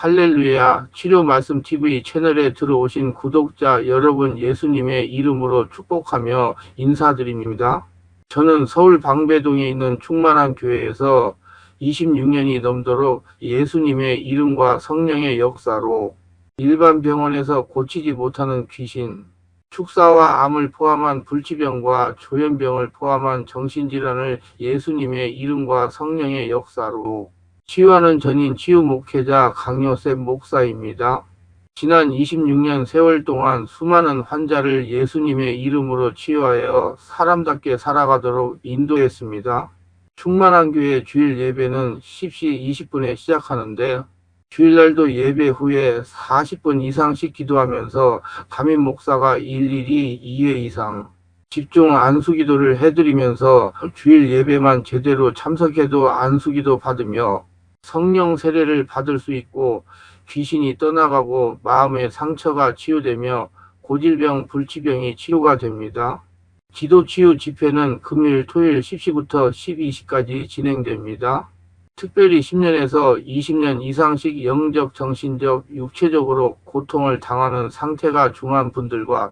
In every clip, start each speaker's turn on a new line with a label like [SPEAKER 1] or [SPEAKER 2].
[SPEAKER 1] 할렐루야, 치료 말씀 TV 채널에 들어오신 구독자 여러분 예수님의 이름으로 축복하며 인사드립니다. 저는 서울 방배동에 있는 충만한 교회에서 26년이 넘도록 예수님의 이름과 성령의 역사로 일반 병원에서 고치지 못하는 귀신, 축사와 암을 포함한 불치병과 조현병을 포함한 정신질환을 예수님의 이름과 성령의 역사로 치유하는 전인 치유 목회자 강요셉 목사입니다. 지난 26년 세월 동안 수많은 환자를 예수님의 이름으로 치유하여 사람답게 살아가도록 인도했습니다. 충만한 교회 주일 예배는 10시 20분에 시작하는데 주일날도 예배 후에 40분 이상씩 기도하면서 담임 목사가 일일이 2회 이상 집중 안수기도를 해드리면서 주일 예배만 제대로 참석해도 안수기도 받으며 성령 세례를 받을 수 있고 귀신이 떠나가고 마음의 상처가 치유되며 고질병, 불치병이 치유가 됩니다. 기도치유 집회는 금요일, 토요일 10시부터 12시까지 진행됩니다. 특별히 10년에서 20년 이상씩 영적, 정신적, 육체적으로 고통을 당하는 상태가 중한 분들과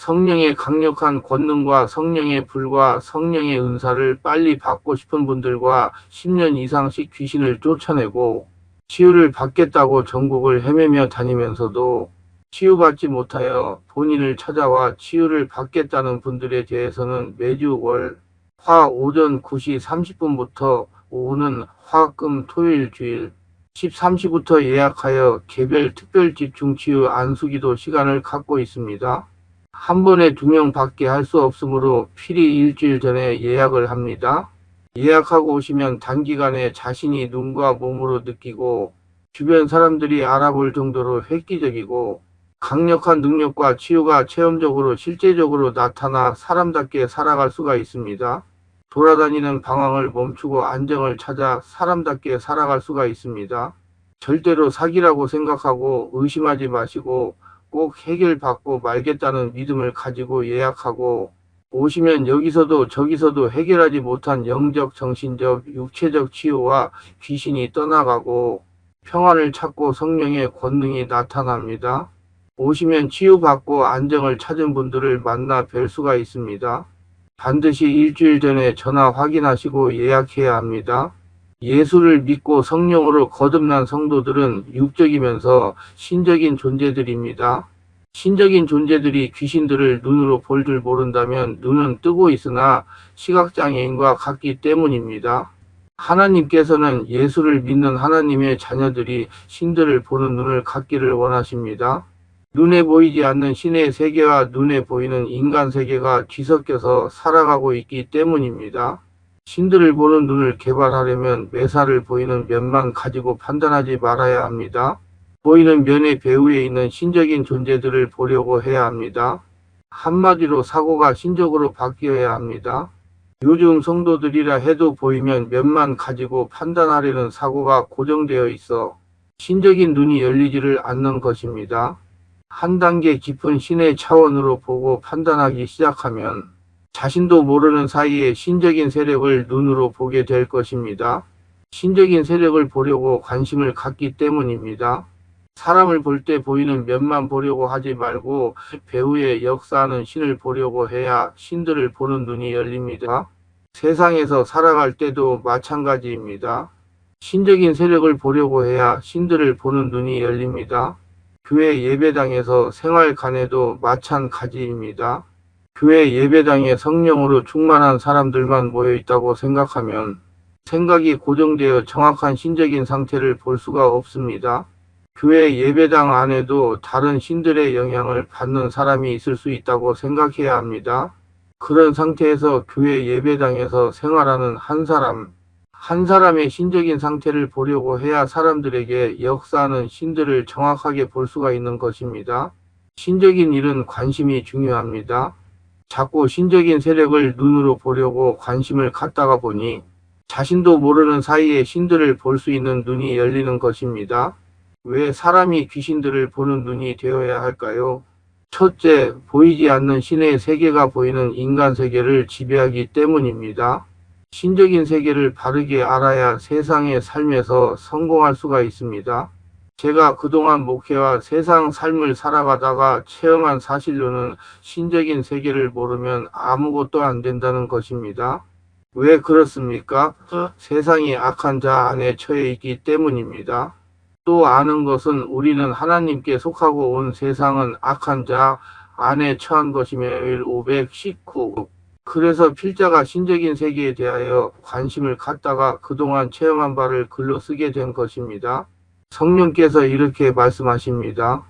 [SPEAKER 1] 성령의 강력한 권능과 성령의 불과 성령의 은사를 빨리 받고 싶은 분들과 10년 이상씩 귀신을 쫓아내고 치유를 받겠다고 전국을 헤매며 다니면서도 치유받지 못하여 본인을 찾아와 치유를 받겠다는 분들에 대해서는 매주 월, 화 오전 9시 30분부터 오후는 화금 토요일 주일 13시부터 예약하여 개별 특별 집중 치유 안수기도 시간을 갖고 있습니다. 한 번에 2명 밖에 할 수 없으므로 필히 일주일 전에 예약을 합니다. 예약하고 오시면 단기간에 자신이 눈과 몸으로 느끼고 주변 사람들이 알아볼 정도로 획기적이고 강력한 능력과 치유가 체험적으로 실제적으로 나타나 사람답게 살아갈 수가 있습니다. 돌아다니는 방황을 멈추고 안정을 찾아 사람답게 살아갈 수가 있습니다. 절대로 사기라고 생각하고 의심하지 마시고 꼭 해결받고 말겠다는 믿음을 가지고 예약하고 오시면 여기서도 저기서도 해결하지 못한 영적, 정신적, 육체적 치유와 귀신이 떠나가고 평안을 찾고 성령의 권능이 나타납니다. 오시면 치유받고 안정을 찾은 분들을 만나 뵐 수가 있습니다. 반드시 일주일 전에 전화 확인하시고 예약해야 합니다. 예수를 믿고 성령으로 거듭난 성도들은 육적이면서 신적인 존재들입니다. 신적인 존재들이 귀신들을 눈으로 볼 줄 모른다면 눈은 뜨고 있으나 시각장애인과 같기 때문입니다. 하나님께서는 예수를 믿는 하나님의 자녀들이 신들을 보는 눈을 갖기를 원하십니다. 눈에 보이지 않는 신의 세계와 눈에 보이는 인간 세계가 뒤섞여서 살아가고 있기 때문입니다. 신들을 보는 눈을 개발하려면 매사를 보이는 면만 가지고 판단하지 말아야 합니다. 보이는 면의 배후에 있는 신적인 존재들을 보려고 해야 합니다. 한마디로 사고가 신적으로 바뀌어야 합니다. 요즘 성도들이라 해도 보이면 면만 가지고 판단하려는 사고가 고정되어 있어 신적인 눈이 열리지를 않는 것입니다. 한 단계 깊은 신의 차원으로 보고 판단하기 시작하면 자신도 모르는 사이에 신적인 세력을 눈으로 보게 될 것입니다. 신적인 세력을 보려고 관심을 갖기 때문입니다. 사람을 볼 때 보이는 면만 보려고 하지 말고 배후에 역사하는 신을 보려고 해야 신들을 보는 눈이 열립니다. 세상에서 살아갈 때도 마찬가지입니다. 신적인 세력을 보려고 해야 신들을 보는 눈이 열립니다. 교회 예배당에서 생활관에도 마찬가지입니다. 교회 예배당에 성령으로 충만한 사람들만 모여 있다고 생각하면 생각이 고정되어 정확한 신적인 상태를 볼 수가 없습니다. 교회 예배당 안에도 다른 신들의 영향을 받는 사람이 있을 수 있다고 생각해야 합니다. 그런 상태에서 교회 예배당에서 생활하는 한 사람의 신적인 상태를 보려고 해야 사람들에게 역사하는 신들을 정확하게 볼 수가 있는 것입니다. 신적인 일은 관심이 중요합니다. 자꾸 신적인 세력을 눈으로 보려고 관심을 갖다가 보니 자신도 모르는 사이에 신들을 볼 수 있는 눈이 열리는 것입니다. 왜 사람이 귀신들을 보는 눈이 되어야 할까요? 첫째, 보이지 않는 신의 세계가 보이는 인간 세계를 지배하기 때문입니다. 신적인 세계를 바르게 알아야 세상의 삶에서 성공할 수가 있습니다. 제가 그동안 목회와 세상 삶을 살아가다가 체험한 사실로는 신적인 세계를 모르면 아무것도 안 된다는 것입니다. 왜 그렇습니까? 세상이 악한 자 안에 처해 있기 때문입니다. 또 아는 것은 우리는 하나님께 속하고 온 세상은 악한 자 안에 처한 것이며 519. 그래서 필자가 신적인 세계에 대하여 관심을 갖다가 그동안 체험한 바를 글로 쓰게 된 것입니다. 성령께서 이렇게 말씀하십니다.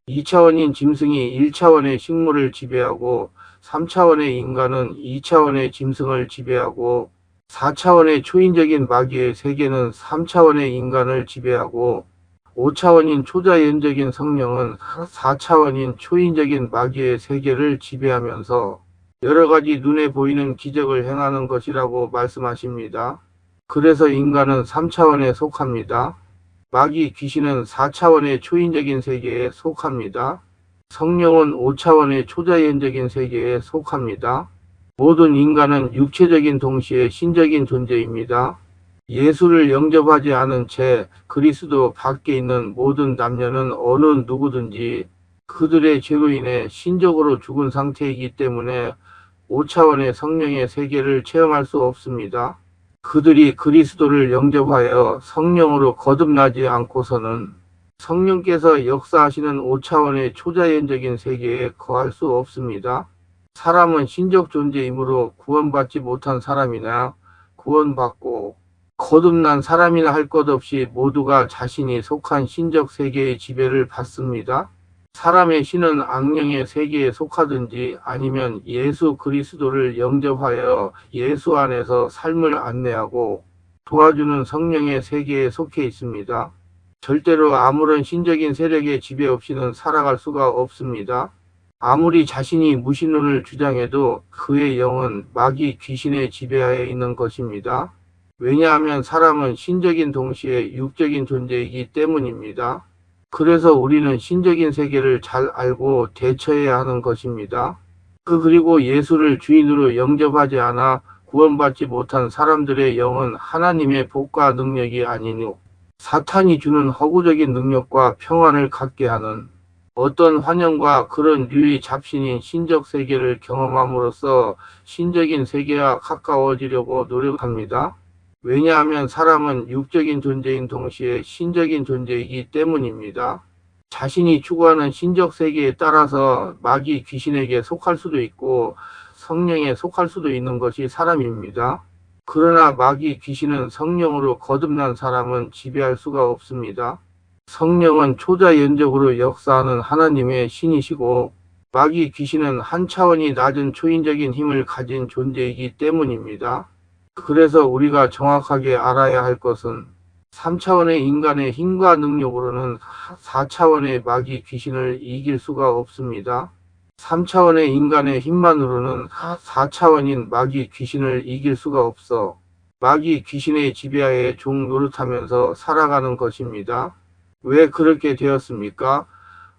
[SPEAKER 1] 2차원인 짐승이 1차원의 식물을 지배하고 3차원의 인간은 2차원의 짐승을 지배하고 4차원의 초인적인 마귀의 세계는 3차원의 인간을 지배하고 5차원인 초자연적인 성령은 4차원인 초인적인 마귀의 세계를 지배하면서 여러 가지 눈에 보이는 기적을 행하는 것이라고 말씀하십니다. 그래서 인간은 3차원에 속합니다. 마귀 귀신은 4차원의 초인적인 세계에 속합니다. 성령은 5차원의 초자연적인 세계에 속합니다. 모든 인간은 육체적인 동시에 신적인 존재입니다. 예수를 영접하지 않은 채 그리스도 밖에 있는 모든 남녀는 어느 누구든지 그들의 죄로 인해 신적으로 죽은 상태이기 때문에 5차원의 성령의 세계를 체험할 수 없습니다. 그들이 그리스도를 영접하여 성령으로 거듭나지 않고서는 성령께서 역사하시는 5차원의 초자연적인 세계에 거할 수 없습니다. 사람은 신적 존재이므로 구원받지 못한 사람이나 구원받고 거듭난 사람이나 할 것 없이 모두가 자신이 속한 신적 세계의 지배를 받습니다. 사람의 신은 악령의 세계에 속하든지 아니면 예수 그리스도를 영접하여 예수 안에서 삶을 안내하고 도와주는 성령의 세계에 속해 있습니다. 절대로 아무런 신적인 세력의 지배 없이는 살아갈 수가 없습니다. 아무리 자신이 무신론을 주장해도 그의 영은 마귀 귀신의 지배하에 있는 것입니다. 왜냐하면 사람은 신적인 동시에 육적인 존재이기 때문입니다. 그래서 우리는 신적인 세계를 잘 알고 대처해야 하는 것입니다. 그리고 예수를 주인으로 영접하지 않아 구원받지 못한 사람들의 영은 하나님의 복과 능력이 아니뇨 사탄이 주는 허구적인 능력과 평안을 갖게 하는 어떤 환영과 그런 류의 잡신인 신적 세계를 경험함으로써 신적인 세계와 가까워지려고 노력합니다. 왜냐하면 사람은 육적인 존재인 동시에 신적인 존재이기 때문입니다. 자신이 추구하는 신적 세계에 따라서 마귀 귀신에게 속할 수도 있고 성령에 속할 수도 있는 것이 사람입니다. 그러나 마귀 귀신은 성령으로 거듭난 사람은 지배할 수가 없습니다. 성령은 초자연적으로 역사하는 하나님의 신이시고 마귀 귀신은 한 차원이 낮은 초인적인 힘을 가진 존재이기 때문입니다. 그래서 우리가 정확하게 알아야 할 것은 3차원의 인간의 힘과 능력으로는 4차원의 마귀 귀신을 이길 수가 없습니다. 3차원의 인간의 힘만으로는 4차원인 마귀 귀신을 이길 수가 없어 마귀 귀신의 지배하에 종 노릇하면서 살아가는 것입니다. 왜 그렇게 되었습니까?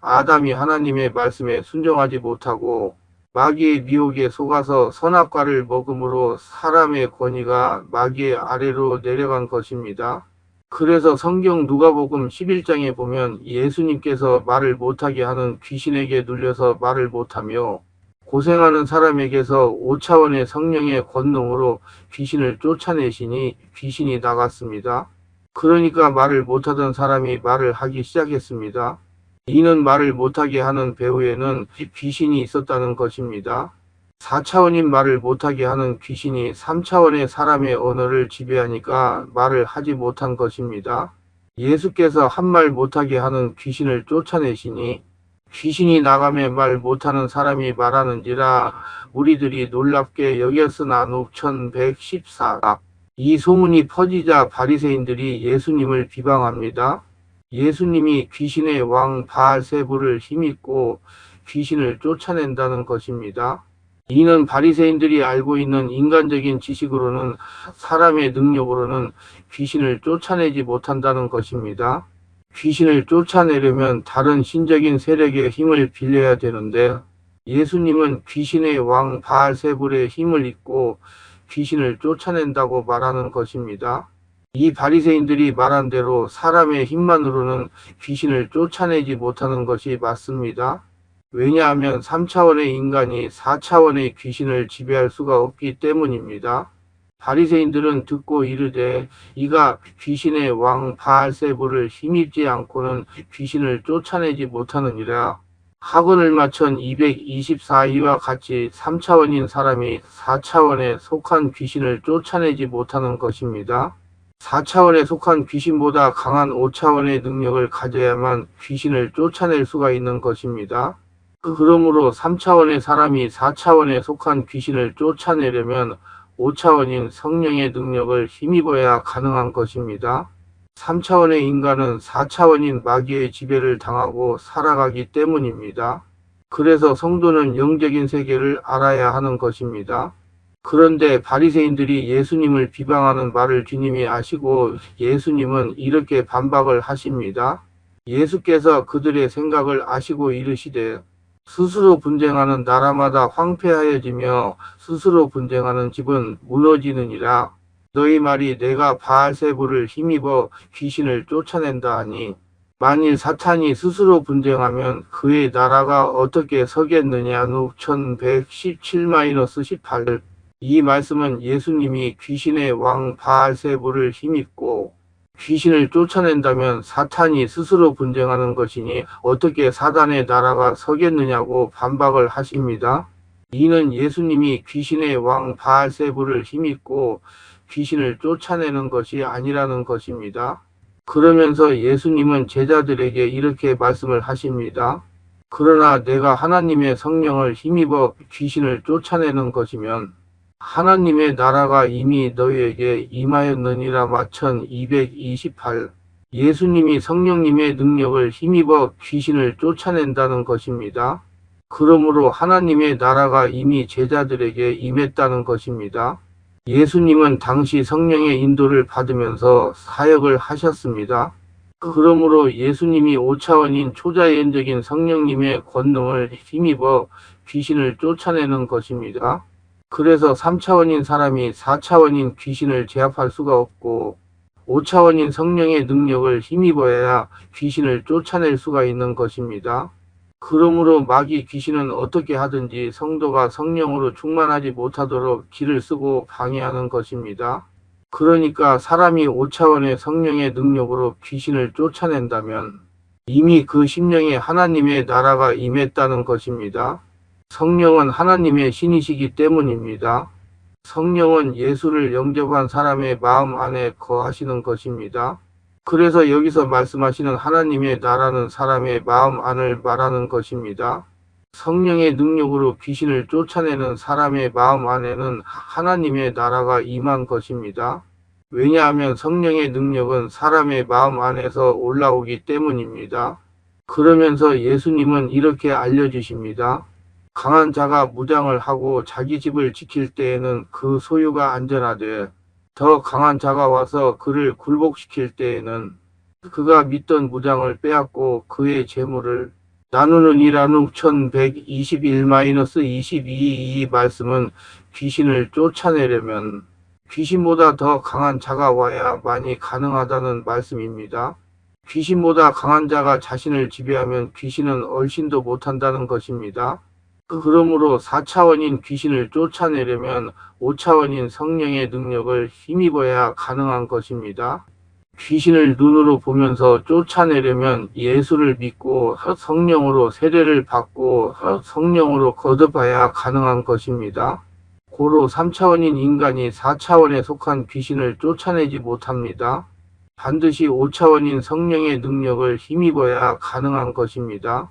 [SPEAKER 1] 아담이 하나님의 말씀에 순종하지 못하고 마귀의 미혹에 속아서 선악과를 먹음으로 사람의 권위가 마귀의 아래로 내려간 것입니다. 그래서 성경 누가복음 11장에 보면 예수님께서 말을 못하게 하는 귀신에게 눌려서 말을 못하며 고생하는 사람에게서 5차원의 성령의 권능으로 귀신을 쫓아내시니 귀신이 나갔습니다. 그러니까 말을 못하던 사람이 말을 하기 시작했습니다. 이는 말을 못하게 하는 배후에는 귀신이 있었다는 것입니다. 4차원인 말을 못하게 하는 귀신이 3차원의 사람의 언어를 지배하니까 말을 하지 못한 것입니다. 예수께서 한 말 못하게 하는 귀신을 쫓아내시니 귀신이 나가며 말 못하는 사람이 말하는지라 우리들이 놀랍게 여겼으나 6114. 이 소문이 퍼지자 바리새인들이 예수님을 비방합니다. 예수님이 귀신의 왕 바알세불을 힘입고 귀신을 쫓아낸다는 것입니다. 이는 바리새인들이 알고 있는 인간적인 지식으로는 사람의 능력으로는 귀신을 쫓아내지 못한다는 것입니다. 귀신을 쫓아내려면 다른 신적인 세력의 힘을 빌려야 되는데 예수님은 귀신의 왕 바알세불의 힘을 입고 귀신을 쫓아낸다고 말하는 것입니다. 이 바리새인들이 말한 대로 사람의 힘만으로는 귀신을 쫓아내지 못하는 것이 맞습니다. 왜냐하면 3차원의 인간이 4차원의 귀신을 지배할 수가 없기 때문입니다. 바리새인들은 듣고 이르되 이가 귀신의 왕 바알세불을 힘입지 않고는 귀신을 쫓아내지 못하느니라. 학원을 마천 224이와 같이 3차원인 사람이 4차원에 속한 귀신을 쫓아내지 못하는 것입니다. 4차원에 속한 귀신보다 강한 5차원의 능력을 가져야만 귀신을 쫓아낼 수가 있는 것입니다. 그러므로 3차원의 사람이 4차원에 속한 귀신을 쫓아내려면 5차원인 성령의 능력을 힘입어야 가능한 것입니다. 3차원의 인간은 4차원인 마귀의 지배를 당하고 살아가기 때문입니다. 그래서 성도는 영적인 세계를 알아야 하는 것입니다. 그런데 바리새인들이 예수님을 비방하는 말을 주님이 아시고 예수님은 이렇게 반박을 하십니다. 예수께서 그들의 생각을 아시고 이르시되 스스로 분쟁하는 나라마다 황폐하여지며 스스로 분쟁하는 집은 무너지느니라. 너희 말이 내가 바알세불을 힘입어 귀신을 쫓아낸다 하니 만일 사탄이 스스로 분쟁하면 그의 나라가 어떻게 서겠느냐. 룩 1117-18. 이 말씀은 예수님이 귀신의 왕 바알세불을 힘입고 귀신을 쫓아낸다면 사탄이 스스로 분쟁하는 것이니 어떻게 사단의 나라가 서겠느냐고 반박을 하십니다. 이는 예수님이 귀신의 왕 바알세불을 힘입고 귀신을 쫓아내는 것이 아니라는 것입니다. 그러면서 예수님은 제자들에게 이렇게 말씀을 하십니다. 그러나 내가 하나님의 성령을 힘입어 귀신을 쫓아내는 것이면 하나님의 나라가 이미 너희에게 임하였느니라. 마천 228. 예수님이 성령님의 능력을 힘입어 귀신을 쫓아낸다는 것입니다. 그러므로 하나님의 나라가 이미 제자들에게 임했다는 것입니다. 예수님은 당시 성령의 인도를 받으면서 사역을 하셨습니다. 그러므로 예수님이 5차원인 초자연적인 성령님의 권능을 힘입어 귀신을 쫓아내는 것입니다. 그래서 3차원인 사람이 4차원인 귀신을 제압할 수가 없고 5차원인 성령의 능력을 힘입어야 귀신을 쫓아낼 수가 있는 것입니다. 그러므로 마귀 귀신은 어떻게 하든지 성도가 성령으로 충만하지 못하도록 길을 쓰고 방해하는 것입니다. 그러니까 사람이 5차원의 성령의 능력으로 귀신을 쫓아낸다면 이미 그 심령에 하나님의 나라가 임했다는 것입니다. 성령은 하나님의 신이시기 때문입니다. 성령은 예수를 영접한 사람의 마음 안에 거하시는 것입니다. 그래서 여기서 말씀하시는 하나님의 나라는 사람의 마음 안을 말하는 것입니다. 성령의 능력으로 귀신을 쫓아내는 사람의 마음 안에는 하나님의 나라가 임한 것입니다. 왜냐하면 성령의 능력은 사람의 마음 안에서 올라오기 때문입니다. 그러면서 예수님은 이렇게 알려주십니다. 강한 자가 무장을 하고 자기 집을 지킬 때에는 그 소유가 안전하되 더 강한 자가 와서 그를 굴복시킬 때에는 그가 믿던 무장을 빼앗고 그의 재물을 나누느니라. 룩 1121-22. 이 말씀은 귀신을 쫓아내려면 귀신보다 더 강한 자가 와야만이 가능하다는 말씀입니다. 귀신보다 강한 자가 자신을 지배하면 귀신은 얼씬도 못한다는 것입니다. 그러므로 4차원인 귀신을 쫓아내려면 5차원인 성령의 능력을 힘입어야 가능한 것입니다. 귀신을 눈으로 보면서 쫓아내려면 예수를 믿고 성령으로 세례를 받고 성령으로 거듭해야 가능한 것입니다. 고로 3차원인 인간이 4차원에 속한 귀신을 쫓아내지 못합니다. 반드시 5차원인 성령의 능력을 힘입어야 가능한 것입니다.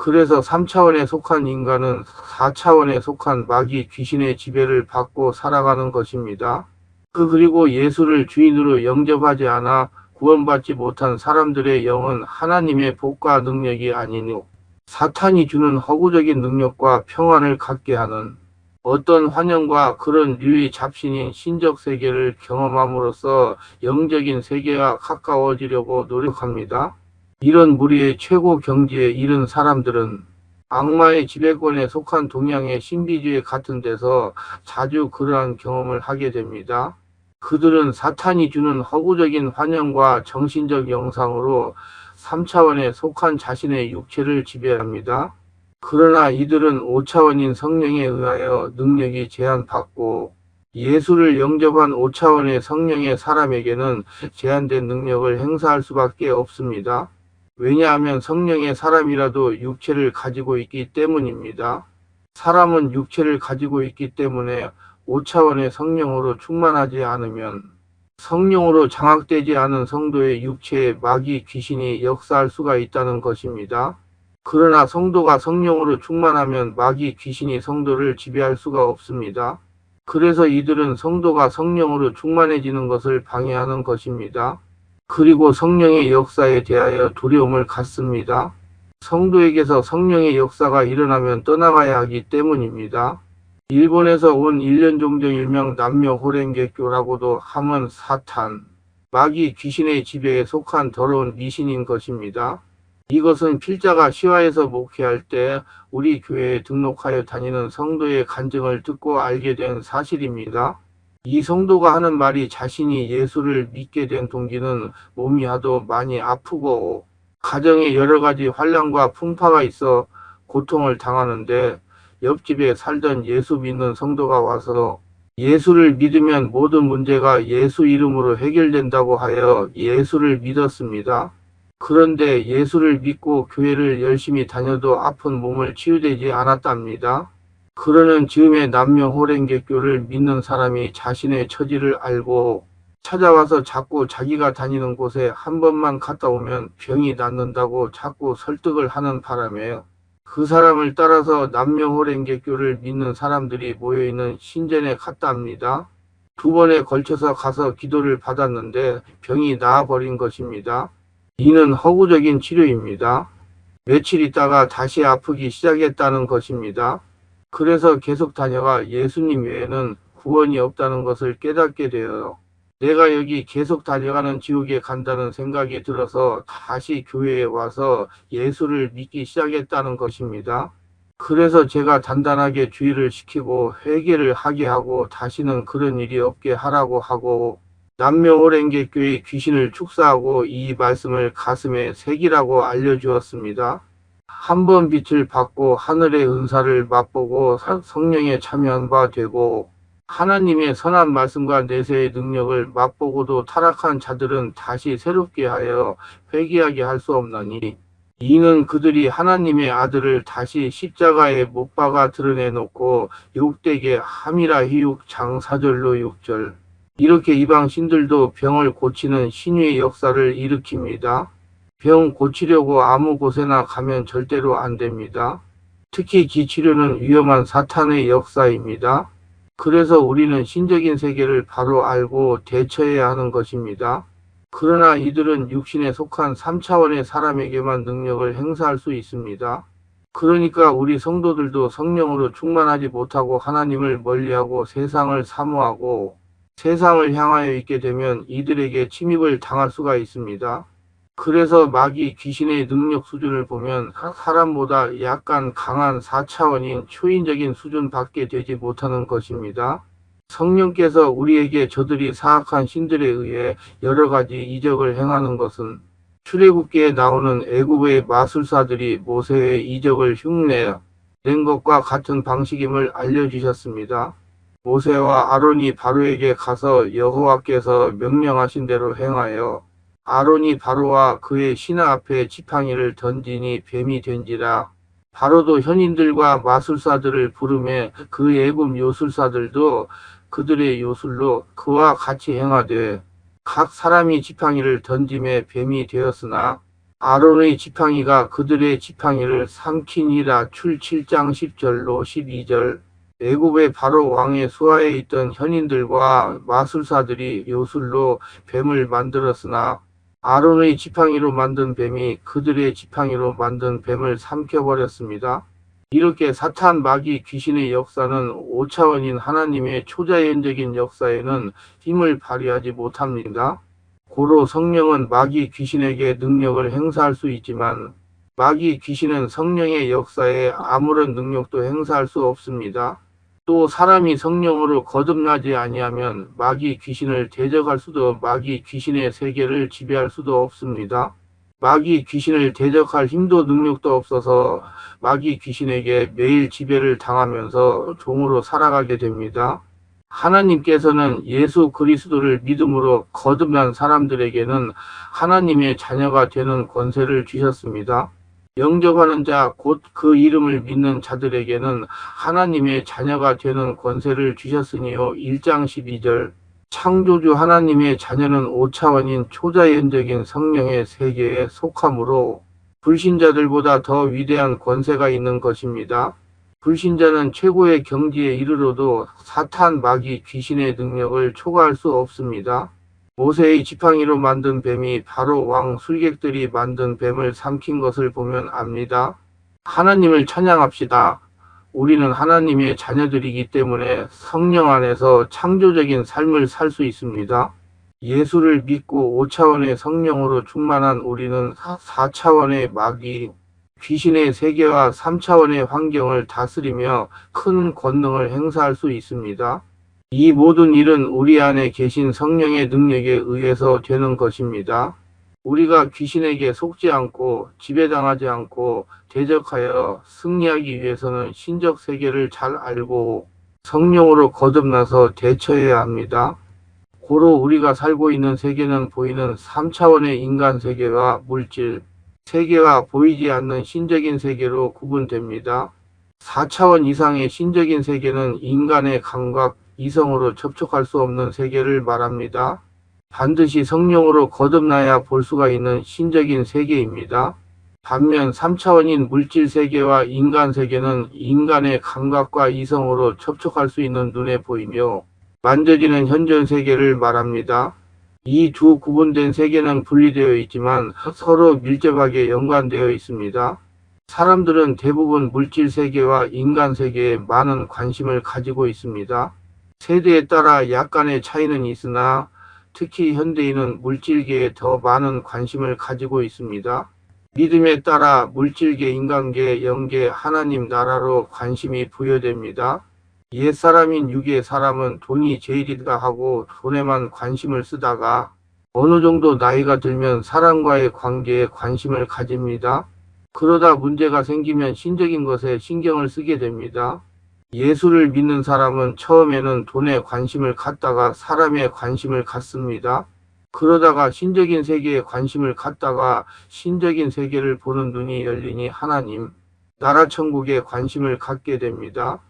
[SPEAKER 1] 그래서 3차원에 속한 인간은 4차원에 속한 마귀 귀신의 지배를 받고 살아가는 것입니다. 그리고 예수를 주인으로 영접하지 않아 구원받지 못한 사람들의 영은 하나님의 복과 능력이 아니뇨 사탄이 주는 허구적인 능력과 평안을 갖게 하는 어떤 환영과 그런 류의 잡신인 신적 세계를 경험함으로써 영적인 세계와 가까워지려고 노력합니다. 이런 무리의 최고 경지에 이른 사람들은 악마의 지배권에 속한 동양의 신비주의 같은 데서 자주 그러한 경험을 하게 됩니다. 그들은 사탄이 주는 허구적인 환영과 정신적 영상으로 3차원에 속한 자신의 육체를 지배합니다. 그러나 이들은 5차원인 성령에 의하여 능력이 제한받고 예수를 영접한 5차원의 성령의 사람에게는 제한된 능력을 행사할 수밖에 없습니다. 왜냐하면 성령의 사람이라도 육체를 가지고 있기 때문입니다. 사람은 육체를 가지고 있기 때문에 5차원의 성령으로 충만하지 않으면 성령으로 장악되지 않은 성도의 육체에 마귀 귀신이 역사할 수가 있다는 것입니다. 그러나 성도가 성령으로 충만하면 마귀 귀신이 성도를 지배할 수가 없습니다. 그래서 이들은 성도가 성령으로 충만해지는 것을 방해하는 것입니다. 그리고 성령의 역사에 대하여 두려움을 갖습니다. 성도에게서 성령의 역사가 일어나면 떠나가야 하기 때문입니다. 일본에서 온 1년 종정 일명 남녀 호랭개교라고도 함은 사탄, 마귀 귀신의 지배에 속한 더러운 미신인 것입니다. 이것은 필자가 시화에서 목회할 때 우리 교회에 등록하여 다니는 성도의 간증을 듣고 알게 된 사실입니다. 이 성도가 하는 말이 자신이 예수를 믿게 된 동기는 몸이 하도 많이 아프고 가정에 여러 가지 환난과 풍파가 있어 고통을 당하는데 옆집에 살던 예수 믿는 성도가 와서 예수를 믿으면 모든 문제가 예수 이름으로 해결된다고 하여 예수를 믿었습니다. 그런데 예수를 믿고 교회를 열심히 다녀도 아픈 몸을 치유되지 않았답니다. 그러는 즈음에 남녀호랭개교를 믿는 사람이 자신의 처지를 알고 찾아와서 자꾸 자기가 다니는 곳에 한 번만 갔다 오면 병이 낫는다고 자꾸 설득을 하는 바람에 그 사람을 따라서 남녀호랭개교를 믿는 사람들이 모여있는 신전에 갔답니다. 2번에 걸쳐서 가서 기도를 받았는데 병이 나아버린 것입니다. 이는 허구적인 치료입니다. 며칠 있다가 다시 아프기 시작했다는 것입니다. 그래서 계속 다녀가 예수님 외에는 구원이 없다는 것을 깨닫게 되어요. 내가 여기 계속 다녀가는 지옥에 간다는 생각이 들어서 다시 교회에 와서 예수를 믿기 시작했다는 것입니다. 그래서 제가 단단하게 주의를 시키고 회개를 하게 하고 다시는 그런 일이 없게 하라고 하고 남녀호랭개교의 귀신을 축사하고 이 말씀을 가슴에 새기라고 알려주었습니다. 한 번 빛을 받고 하늘의 은사를 맛보고 성령에 참여한 바 되고 하나님의 선한 말씀과 내세의 능력을 맛보고도 타락한 자들은 다시 새롭게 하여 회개하게 할 수 없나니 이는 그들이 하나님의 아들을 다시 십자가에 못 박아 드러내놓고 욕되게 함이라 희육 장사절로 6절 이렇게 이방 신들도 병을 고치는 신유의 역사를 일으킵니다. 병 고치려고 아무 곳에나 가면 절대로 안 됩니다. 특히 기치료는 위험한 사탄의 역사입니다. 그래서 우리는 신적인 세계를 바로 알고 대처해야 하는 것입니다. 그러나 이들은 육신에 속한 3차원의 사람에게만 능력을 행사할 수 있습니다. 그러니까 우리 성도들도 성령으로 충만하지 못하고 하나님을 멀리하고 세상을 사모하고 세상을 향하여 있게 되면 이들에게 침입을 당할 수가 있습니다. 그래서 마귀 귀신의 능력 수준을 보면 사람보다 약간 강한 4차원인 초인적인 수준밖에 되지 못하는 것입니다. 성령께서 우리에게 저들이 사악한 신들에 의해 여러 가지 이적을 행하는 것은 출애굽기에 나오는 애굽의 마술사들이 모세의 이적을 흉내낸 것과 같은 방식임을 알려주셨습니다. 모세와 아론이 바로에게 가서 여호와께서 명령하신 대로 행하여 아론이 바로와 그의 신하 앞에 지팡이를 던지니 뱀이 된지라. 바로도 현인들과 마술사들을 부르매 그 애굽 요술사들도 그들의 요술로 그와 같이 행하되 각 사람이 지팡이를 던짐에 뱀이 되었으나 아론의 지팡이가 그들의 지팡이를 삼키니라. 출 7장 10절로 12절 애굽의 바로 왕의 수하에 있던 현인들과 마술사들이 요술로 뱀을 만들었으나 아론의 지팡이로 만든 뱀이 그들의 지팡이로 만든 뱀을 삼켜버렸습니다. 이렇게 사탄 마귀 귀신의 역사는 5차원인 하나님의 초자연적인 역사에는 힘을 발휘하지 못합니다. 고로 성령은 마귀 귀신에게 능력을 행사할 수 있지만 마귀 귀신은 성령의 역사에 아무런 능력도 행사할 수 없습니다. 또 사람이 성령으로 거듭나지 아니하면 마귀 귀신을 대적할 수도 마귀 귀신의 세계를 지배할 수도 없습니다. 마귀 귀신을 대적할 힘도 능력도 없어서 마귀 귀신에게 매일 지배를 당하면서 종으로 살아가게 됩니다. 하나님께서는 예수 그리스도를 믿음으로 거듭난 사람들에게는 하나님의 자녀가 되는 권세를 주셨습니다. 영접하는 자, 곧 그 이름을 믿는 자들에게는 하나님의 자녀가 되는 권세를 주셨으니요. 1장 12절. 창조주 하나님의 자녀는 5차원인 초자연적인 성령의 세계에 속하므로 불신자들보다 더 위대한 권세가 있는 것입니다. 불신자는 최고의 경지에 이르러도 사탄 마귀 귀신의 능력을 초과할 수 없습니다. 모세의 지팡이로 만든 뱀이 바로 왕 술객들이 만든 뱀을 삼킨 것을 보면 압니다. 하나님을 찬양합시다. 우리는 하나님의 자녀들이기 때문에 성령 안에서 창조적인 삶을 살 수 있습니다. 예수를 믿고 5차원의 성령으로 충만한 우리는 4차원의 마귀, 귀신의 세계와 3차원의 환경을 다스리며 큰 권능을 행사할 수 있습니다. 이 모든 일은 우리 안에 계신 성령의 능력에 의해서 되는 것입니다. 우리가 귀신에게 속지 않고 지배당하지 않고 대적하여 승리하기 위해서는 신적 세계를 잘 알고 성령으로 거듭나서 대처해야 합니다. 고로 우리가 살고 있는 세계는 보이는 3차원의 인간 세계와 물질 세계와 보이지 않는 신적인 세계로 구분됩니다. 4차원 이상의 신적인 세계는 인간의 감각, 이성으로 접촉할 수 없는 세계를 말합니다. 반드시 성령으로 거듭나야 볼 수가 있는 신적인 세계입니다. 반면 3차원인 물질 세계와 인간 세계는 인간의 감각과 이성으로 접촉할 수 있는 눈에 보이며 만져지는 현존 세계를 말합니다. 이 두 구분된 세계는 분리되어 있지만 서로 밀접하게 연관되어 있습니다. 사람들은 대부분 물질 세계와 인간 세계에 많은 관심을 가지고 있습니다. 세대에 따라 약간의 차이는 있으나 특히 현대인은 물질계에 더 많은 관심을 가지고 있습니다. 믿음에 따라 물질계, 인간계, 영계, 하나님 나라로 관심이 부여됩니다. 옛사람인 유괴 사람은 돈이 제일이다 하고 돈에만 관심을 쓰다가 어느 정도 나이가 들면 사람과의 관계에 관심을 가집니다. 그러다 문제가 생기면 신적인 것에 신경을 쓰게 됩니다. 예수를 믿는 사람은 처음에는 돈에 관심을 갖다가 사람에 관심을 갖습니다. 그러다가 신적인 세계에 관심을 갖다가 신적인 세계를 보는 눈이 열리니 하나님, 나라 천국에 관심을 갖게 됩니다.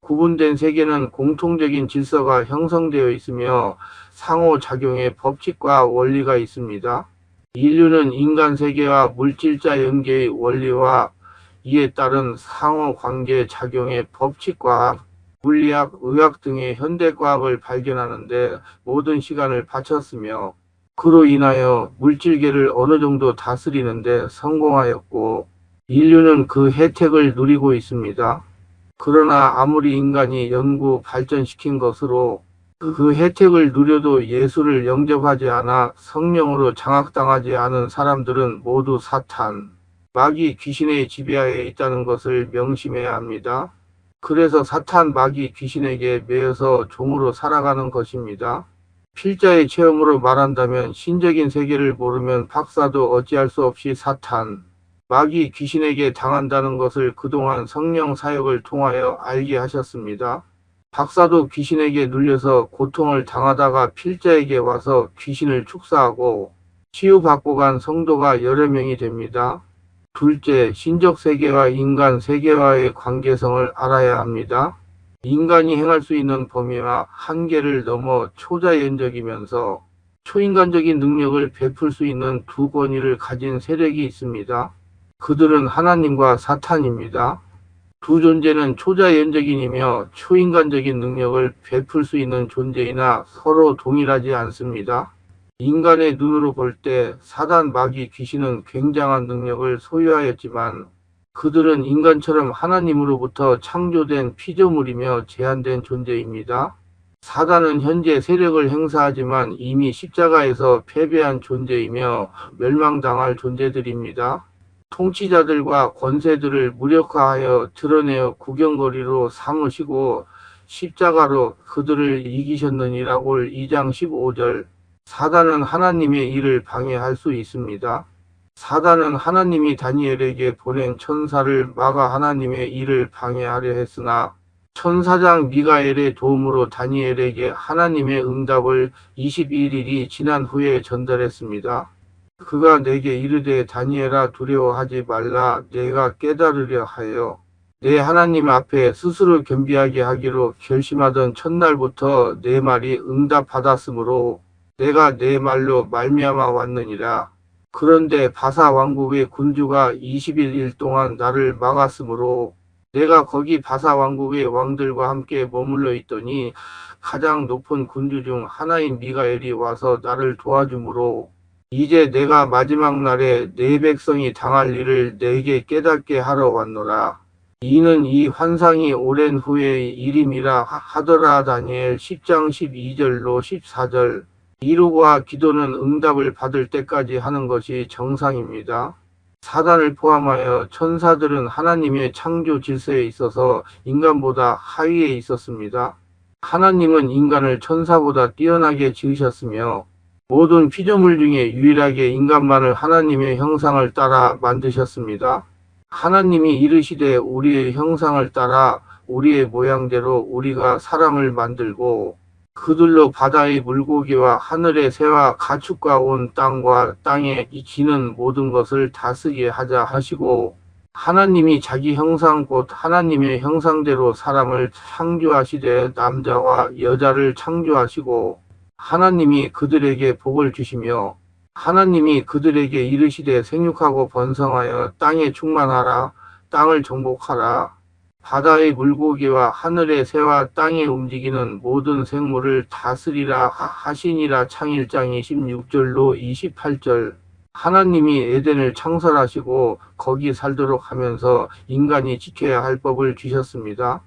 [SPEAKER 1] 구분된 세계는 공통적인 질서가 형성되어 있으며 상호작용의 법칙과 원리가 있습니다. 인류는 인간 세계와 물질자 연계의 원리와 이에 따른 상호관계 작용의 법칙과학, 물리학, 의학 등의 현대과학을 발견하는 데 모든 시간을 바쳤으며 그로 인하여 물질계를 어느 정도 다스리는 데 성공하였고 인류는 그 혜택을 누리고 있습니다. 그러나 아무리 인간이 연구 발전시킨 것으로 그 혜택을 누려도 예수를 영접하지 않아 성령으로 장악당하지 않은 사람들은 모두 사탄, 마귀 귀신의 지배하에 있다는 것을 명심해야 합니다. 그래서 사탄 마귀 귀신에게 매여서 종으로 살아가는 것입니다. 필자의 체험으로 말한다면 신적인 세계를 모르면 박사도 어찌할 수 없이 사탄, 마귀 귀신에게 당한다는 것을 그동안 성령 사역을 통하여 알게 하셨습니다. 박사도 귀신에게 눌려서 고통을 당하다가 필자에게 와서 귀신을 축사하고 치유받고 간 성도가 여러 명이 됩니다. 둘째, 신적 세계와 인간 세계와의 관계성을 알아야 합니다. 인간이 행할 수 있는 범위와 한계를 넘어 초자연적이면서 초인간적인 능력을 베풀 수 있는 두 권위를 가진 세력이 있습니다. 그들은 하나님과 사탄입니다. 두 존재는 초자연적인이며 초인간적인 능력을 베풀 수 있는 존재이나 서로 동일하지 않습니다. 인간의 눈으로 볼 때 사단 마귀 귀신은 굉장한 능력을 소유하였지만 그들은 인간처럼 하나님으로부터 창조된 피조물이며 제한된 존재입니다. 사단은 현재 세력을 행사하지만 이미 십자가에서 패배한 존재이며 멸망당할 존재들입니다. 통치자들과 권세들을 무력화하여 드러내어 구경거리로 삼으시고 십자가로 그들을 이기셨느니라. 올 2장 15절. 사단은 하나님의 일을 방해할 수 있습니다. 사단은 하나님이 다니엘에게 보낸 천사를 막아 하나님의 일을 방해하려 했으나 천사장 미가엘의 도움으로 다니엘에게 하나님의 응답을 21일이 지난 후에 전달했습니다. 그가 내게 이르되 다니엘아 두려워하지 말라. 내가 깨달으려 하여 내 하나님 앞에 스스로 겸비하게 하기로 결심하던 첫날부터 내 말이 응답받았으므로 내가 내 말로 말미암아 왔느니라. 그런데 바사 왕국의 군주가 21일 동안 나를 막았으므로 내가 거기 바사 왕국의 왕들과 함께 머물러 있더니 가장 높은 군주 중 하나인 미가엘이 와서 나를 도와주므로 이제 내가 마지막 날에 내 백성이 당할 일을 내게 깨닫게 하러 왔노라. 이는 이 환상이 오랜 후의 일임이라 하더라. 다니엘 10장 12절로 14절. 이루와 기도는 응답을 받을 때까지 하는 것이 정상입니다. 사단을 포함하여 천사들은 하나님의 창조 질서에 있어서 인간보다 하위에 있었습니다. 하나님은 인간을 천사보다 뛰어나게 지으셨으며 모든 피조물 중에 유일하게 인간만을 하나님의 형상을 따라 만드셨습니다. 하나님이 이르시되 우리의 형상을 따라 우리의 모양대로 우리가 사람을 만들고 그들로 바다의 물고기와 하늘의 새와 가축과 온 땅과 땅에 기는 모든 것을 다스리게 하자 하시고 하나님이 자기 형상 곧 하나님의 형상대로 사람을 창조하시되 남자와 여자를 창조하시고 하나님이 그들에게 복을 주시며 하나님이 그들에게 이르시되 생육하고 번성하여 땅에 충만하라. 땅을 정복하라. 바다의 물고기와 하늘의 새와 땅에 움직이는 모든 생물을 다스리라 하시니라. 창일장 26절로 28절. 하나님이 에덴을 창설하시고 거기 살도록 하면서 인간이 지켜야 할 법을 주셨습니다.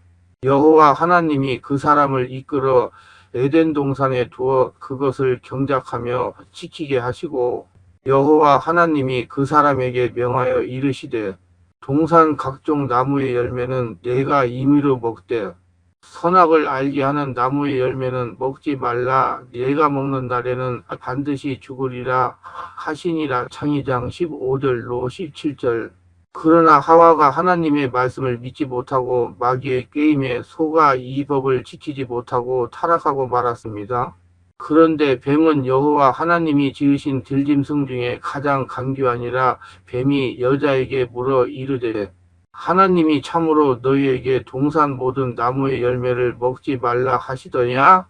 [SPEAKER 1] 여호와 하나님이 그 사람을 이끌어 에덴 동산에 두어 그것을 경작하며 지키게 하시고 여호와 하나님이 그 사람에게 명하여 이르시되 동산 각종 나무의 열매는 내가 임의로 먹되 선악을 알게 하는 나무의 열매는 먹지 말라. 내가 먹는 날에는 반드시 죽으리라 하시니라. 창이장 15절로 17절. 그러나 하와가 하나님의 말씀을 믿지 못하고 마귀의 게임에 속아 이 법을 지키지 못하고 타락하고 말았습니다. 그런데 뱀은 여호와 하나님이 지으신 들짐승 중에 가장 간교하니라. 뱀이 여자에게 물어 이르되 하나님이 참으로 너희에게 동산 모든 나무의 열매를 먹지 말라 하시더냐?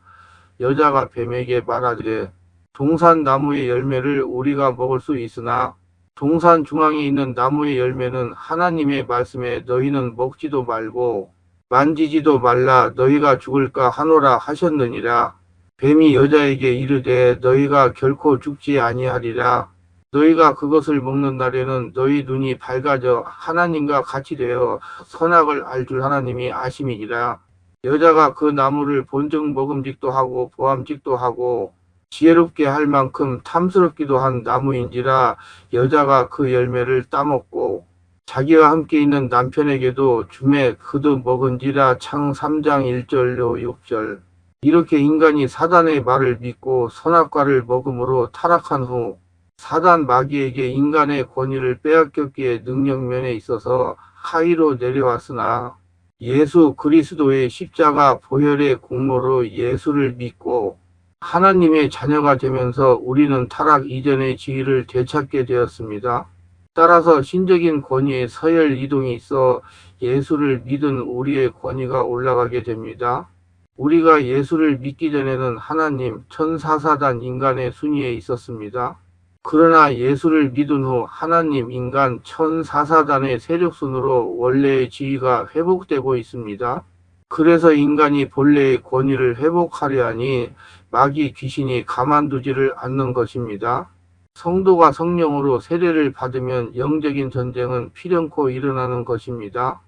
[SPEAKER 1] 여자가 뱀에게 말하되 동산 나무의 열매를 우리가 먹을 수 있으나 동산 중앙에 있는 나무의 열매는 하나님의 말씀에 너희는 먹지도 말고 만지지도 말라. 너희가 죽을까 하노라 하셨느니라. 뱀이 여자에게 이르되 너희가 결코 죽지 아니하리라. 너희가 그것을 먹는 날에는 너희 눈이 밝아져 하나님과 같이 되어 선악을 알 줄 하나님이 아심이니라. 여자가 그 나무를 본즉 먹음직도 하고 보암직도 하고 지혜롭게 할 만큼 탐스럽기도 한 나무인지라. 여자가 그 열매를 따먹고 자기와 함께 있는 남편에게도 주매 그도 먹은지라. 창 3장 1절로 6절. 이렇게 인간이 사단의 말을 믿고 선악과를 먹음으로 타락한 후 사단 마귀에게 인간의 권위를 빼앗겼기에 능력면에 있어서 하위로 내려왔으나 예수 그리스도의 십자가 보혈의 공로로 예수를 믿고 하나님의 자녀가 되면서 우리는 타락 이전의 지위를 되찾게 되었습니다. 따라서 신적인 권위의 서열 이동이 있어 예수를 믿은 우리의 권위가 올라가게 됩니다. 우리가 예수를 믿기 전에는 하나님, 천사, 사단, 인간의 순위에 있었습니다. 그러나 예수를 믿은 후 하나님, 인간, 천사, 사단의 세력순으로 원래의 지위가 회복되고 있습니다. 그래서 인간이 본래의 권위를 회복하려 하니 마귀 귀신이 가만두지를 않는 것입니다. 성도가 성령으로 세례를 받으면 영적인 전쟁은 필연코 일어나는 것입니다.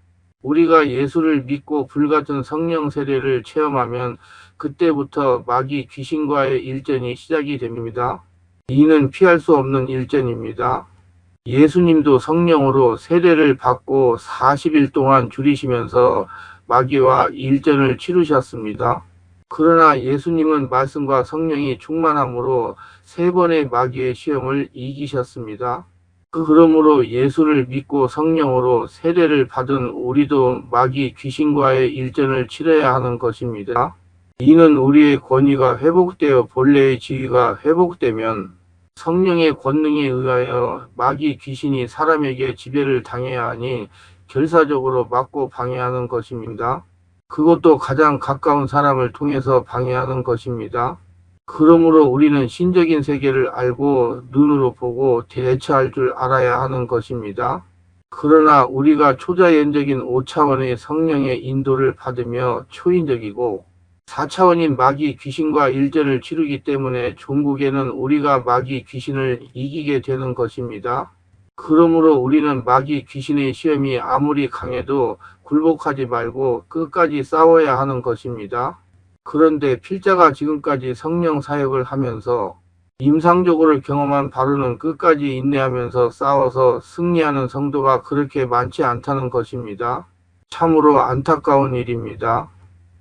[SPEAKER 1] 우리가 예수를 믿고 불같은 성령 세례를 체험하면 그때부터 마귀 귀신과의 일전이 시작이 됩니다. 이는 피할 수 없는 일전입니다. 예수님도 성령으로 세례를 받고 40일 동안 줄이시면서 마귀와 일전을 치르셨습니다. 그러나 예수님은 말씀과 성령이 충만함으로 3번의 마귀의 시험을 이기셨습니다. 그러므로 예수를 믿고 성령으로 세례를 받은 우리도 마귀 귀신과의 일전을 치러야 하는 것입니다. 이는 우리의 권위가 회복되어 본래의 지위가 회복되면 성령의 권능에 의하여 마귀 귀신이 사람에게 지배를 당해야 하니 결사적으로 막고 방해하는 것입니다. 그것도 가장 가까운 사람을 통해서 방해하는 것입니다. 그러므로 우리는 신적인 세계를 알고 눈으로 보고 대처할 줄 알아야 하는 것입니다. 그러나 우리가 초자연적인 5차원의 성령의 인도를 받으며 초인적이고 4차원인 마귀 귀신과 일전을 치르기 때문에 종국에는 우리가 마귀 귀신을 이기게 되는 것입니다. 그러므로 우리는 마귀 귀신의 시험이 아무리 강해도 굴복하지 말고 끝까지 싸워야 하는 것입니다. 그런데 필자가 지금까지 성령 사역을 하면서 임상적으로 경험한 바로는 끝까지 인내하면서 싸워서 승리하는 성도가 그렇게 많지 않다는 것입니다. 참으로 안타까운 일입니다.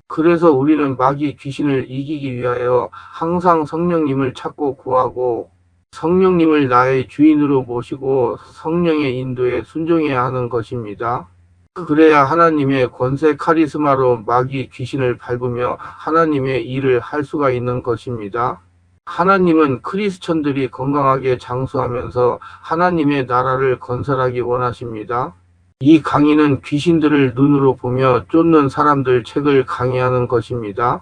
[SPEAKER 1] 그래서 우리는 마귀 귀신을 이기기 위하여 항상 성령님을 찾고 구하고 성령님을 나의 주인으로 모시고 성령의 인도에 순종해야 하는 것입니다. 그래야 하나님의 권세 카리스마로 마귀 귀신을 밟으며 하나님의 일을 할 수가 있는 것입니다. 하나님은 크리스천들이 건강하게 장수하면서 하나님의 나라를 건설하기 원하십니다. 이 강의는 귀신들을 눈으로 보며 쫓는 사람들 책을 강의하는 것입니다.